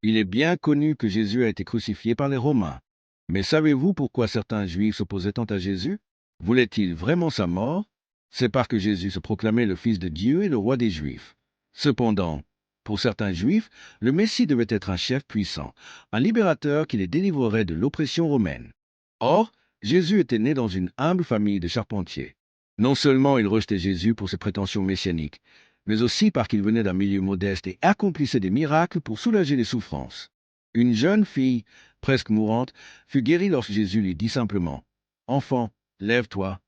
Il est bien connu que Jésus a été crucifié par les Romains. Mais savez-vous pourquoi certains Juifs s'opposaient tant à Jésus? Voulaient-ils vraiment sa mort? C'est parce que Jésus se proclamait le Fils de Dieu et le roi des Juifs. Cependant, pour certains Juifs, le Messie devait être un chef puissant, un libérateur qui les délivrerait de l'oppression romaine. Or, Jésus était né dans une humble famille de charpentiers. Non seulement il rejetait Jésus pour ses prétentions messianiques, mais aussi parce qu'il venait d'un milieu modeste et accomplissait des miracles pour soulager les souffrances. Une jeune fille, presque mourante, fut guérie lorsque Jésus lui dit simplement « Enfant, lève-toi ».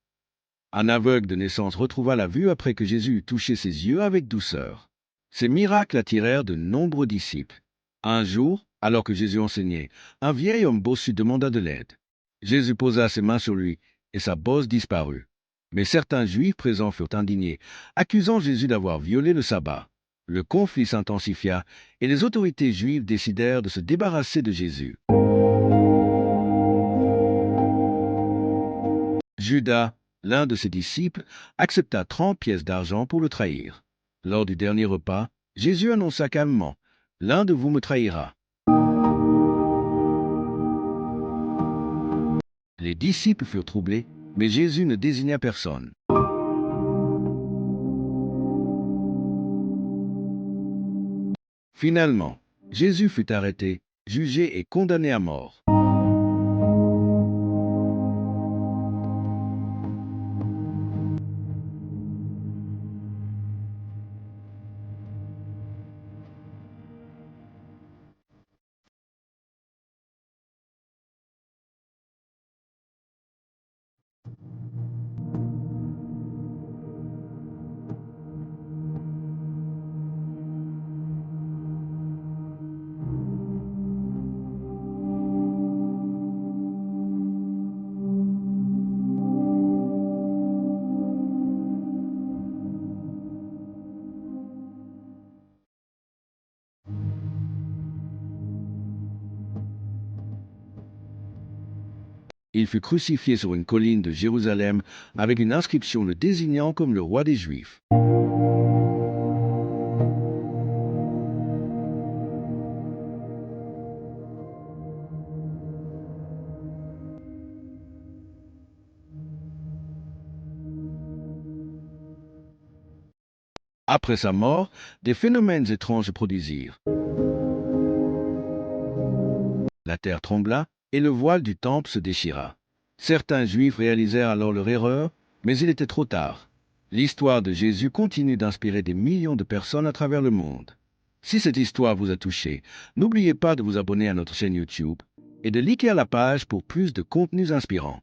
Un aveugle de naissance retrouva la vue après que Jésus eut touché ses yeux avec douceur. Ces miracles attirèrent de nombreux disciples. Un jour, alors que Jésus enseignait, un vieil homme bossu demanda de l'aide. Jésus posa ses mains sur lui, et sa bosse disparut. Mais certains Juifs présents furent indignés, accusant Jésus d'avoir violé le sabbat. Le conflit s'intensifia, et les autorités juives décidèrent de se débarrasser de Jésus. Judas, l'un de ses disciples, accepta 30 pièces d'argent pour le trahir. Lors du dernier repas, Jésus annonça calmement « L'un de vous me trahira ». Les disciples furent troublés, mais Jésus ne désigna personne. Finalement, Jésus fut arrêté, jugé et condamné à mort. Il fut crucifié sur une colline de Jérusalem avec une inscription le désignant comme le roi des Juifs. Après sa mort, des phénomènes étranges se produisirent. La terre trembla et le voile du temple se déchira. Certains Juifs réalisèrent alors leur erreur, mais il était trop tard. L'histoire de Jésus continue d'inspirer des millions de personnes à travers le monde. Si cette histoire vous a touché, n'oubliez pas de vous abonner à notre chaîne YouTube et de liker la page pour plus de contenus inspirants.